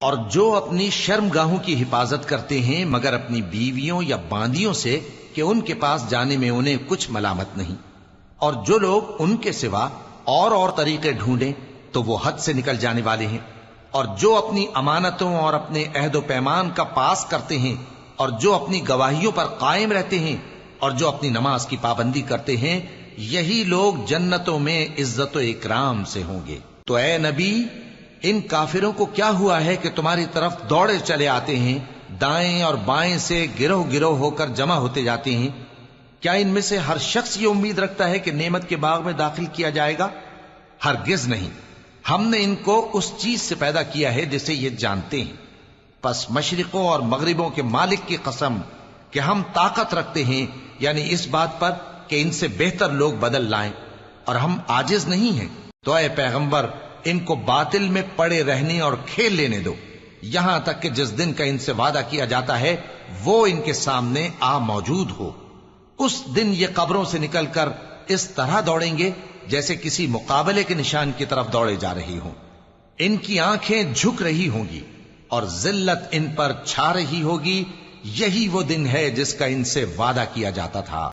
اور جو اپنی شرمگاہوں کی حفاظت کرتے ہیں مگر اپنی بیویوں یا باندیوں سے کہ ان کے پاس جانے میں انہیں کچھ ملامت نہیں، اور جو لوگ ان کے سوا اور طریقے ڈھونڈیں تو وہ حد سے نکل جانے والے ہیں، اور جو اپنی امانتوں اور اپنے عہد و پیمان کا پاس کرتے ہیں، اور جو اپنی گواہیوں پر قائم رہتے ہیں، اور جو اپنی نماز کی پابندی کرتے ہیں، یہی لوگ جنتوں میں عزت و اکرام سے ہوں گے۔ تو اے نبی، ان کافروں کو کیا ہوا ہے کہ تمہاری طرف دوڑے چلے آتے ہیں، دائیں اور بائیں سے گروہ گروہ ہو کر جمع ہوتے جاتے ہیں؟ کیا ان میں سے ہر شخص یہ امید رکھتا ہے کہ نعمت کے باغ میں داخل کیا جائے گا؟ ہرگز نہیں۔ ہم نے ان کو اس چیز سے پیدا کیا ہے جسے یہ جانتے ہیں، پس مشرقوں اور مغربوں کے مالک کی قسم کہ ہم طاقت رکھتے ہیں، یعنی اس بات پر کہ ان سے بہتر لوگ بدل لائیں، اور ہم عاجز نہیں ہیں۔ تو اے پیغمبر، ان کو باطل میں پڑے رہنے اور کھیل لینے دو، یہاں تک کہ جس دن کا ان سے وعدہ کیا جاتا ہے وہ ان کے سامنے آ موجود ہو۔ اس دن یہ قبروں سے نکل کر اس طرح دوڑیں گے جیسے کسی مقابلے کے نشان کی طرف دوڑے جا رہی ہوں۔ ان کی آنکھیں جھک رہی ہوں گی اور ذلت ان پر چھا رہی ہوگی۔ یہی وہ دن ہے جس کا ان سے وعدہ کیا جاتا تھا۔